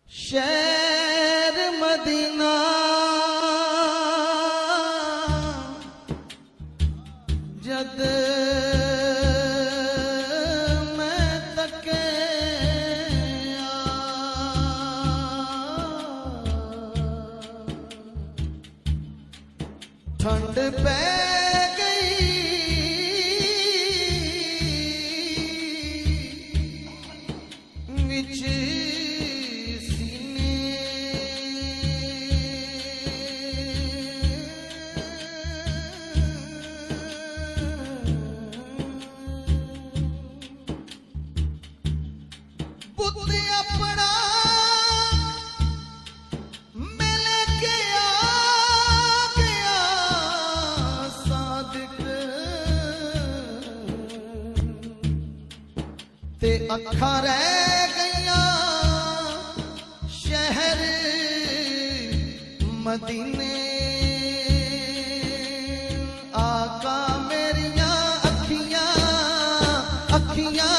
शहर मदीना जद मैं तके ठंड पै गई विच ते अखा रह गईया शहर मदीने आका मेरिया अखियां अखियां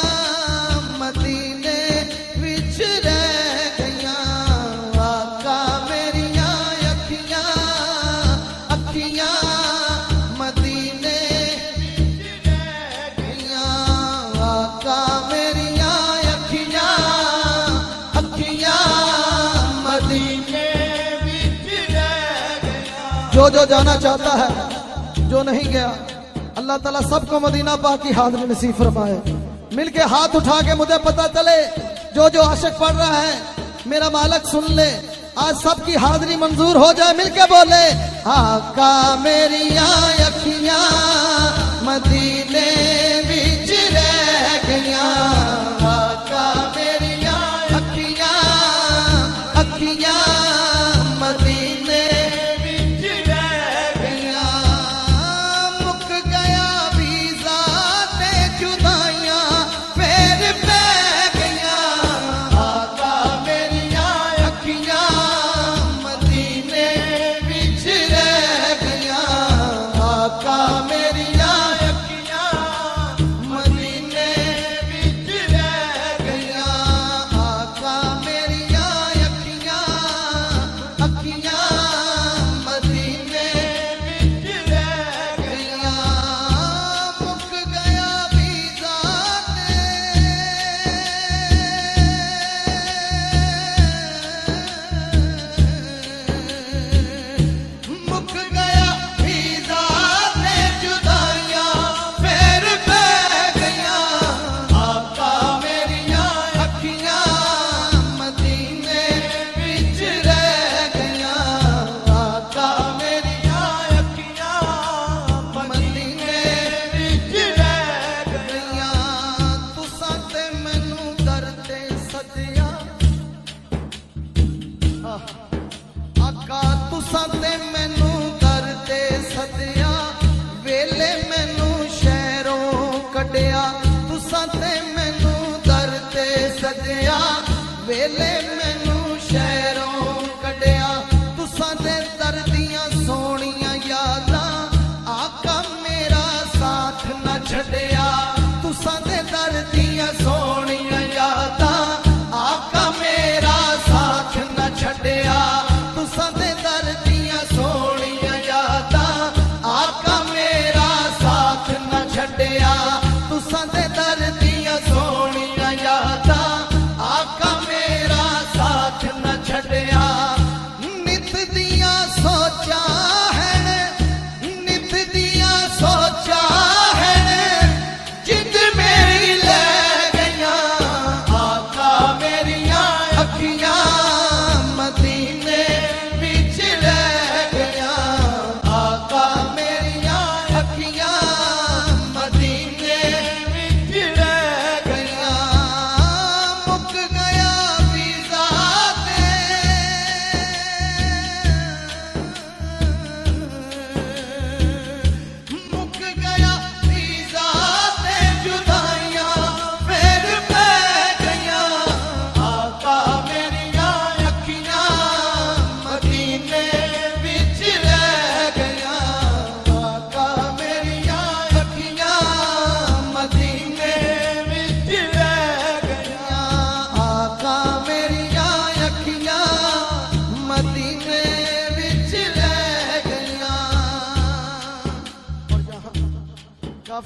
मदीने विच रह गईया आका मेरिया अखियां अखियां मदीने विच रह गईया आका जो जाना चाहता है जो नहीं गया अल्लाह ताला सबको मदीना पाक की हाज़िरी नसीब फरमाए। मिलके हाथ उठा के मुझे पता चले जो आशिक पढ़ रहा है मेरा मालिक सुन ले आज सबकी हाज़िरी मंजूर हो जाए। मिलके बोले आका मेरी अखियां मदीने विच रह गईया आका मेरी अखियां अखियां मदीने वेले मैनू शहरों कढ़िया तुसां दे दर दियां सोहणियां यादां आका मेरा साथ न छड्डिया तुसां दे दर दियां सोहणियां यादां आका मेरा साथ न छड्डिया तुसां दे दर दियां सोहणियां यादां आका मेरा साथ न छड्डिया तुसां दे दर दियां सोहणियां यादां आका छड़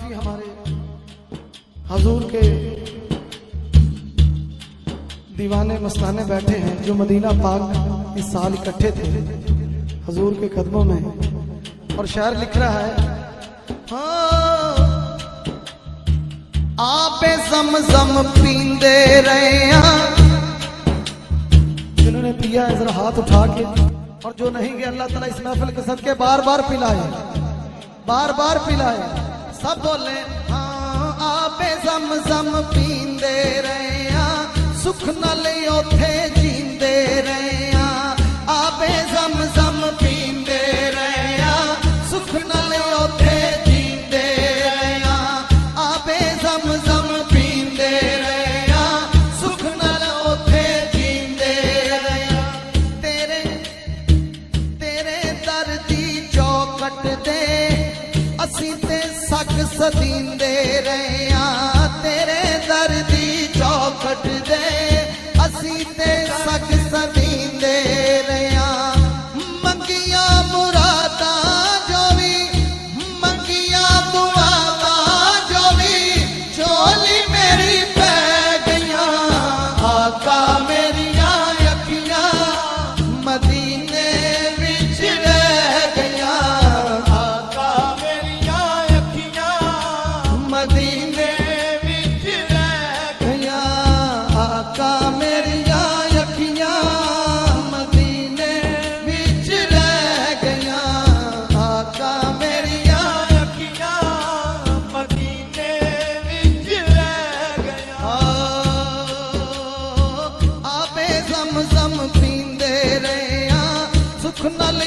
काफी हमारे हजूर के दीवाने मस्ताने बैठे हैं जो मदीना पाक इस साल इकट्ठे थे हजूर के कदमों में। और शायर लिख रहा है, हाँ आपे ज़म-ज़म पींदे रहे, जिन्होंने पिया है जरा हाथ उठा के, और जो नहीं गए अल्लाह ताला इस महफिल के सदके बार बार पिलाए, बार बार पिलाए। सब बोले हाँ आपे ज़म-ज़म पींदे रहे, सुख नाल ओथे जींदे रहे, आपे ज़म-ज़म पींदे रहे, सुख नाल ओथे जींदे रहे, आपे ज़म-ज़म पींदे रहे, सुख नाल ओथे जींदे रहे। तेरे तेरे दर दी चौकट दे असीं ते सग सदींदे रहे, तेरे दर दी चौकट दे असीं ते सग सदींदे रहे, मंगिया मुरादा जो भी, मंगिया मुरादा जो भी, झोली मेरी पै गईयां, आका मेरिया अखियां मदीने विच रह गईयां, आका मेरिया अखियां मदीने विच रह गईयां, आका मेरिया अखियां मदीने विच रह गईयां, आका मेरिया अखियां मदीने विच रह गईयां। आपे ज़म-ज़म पींदे रहे, सुख नाल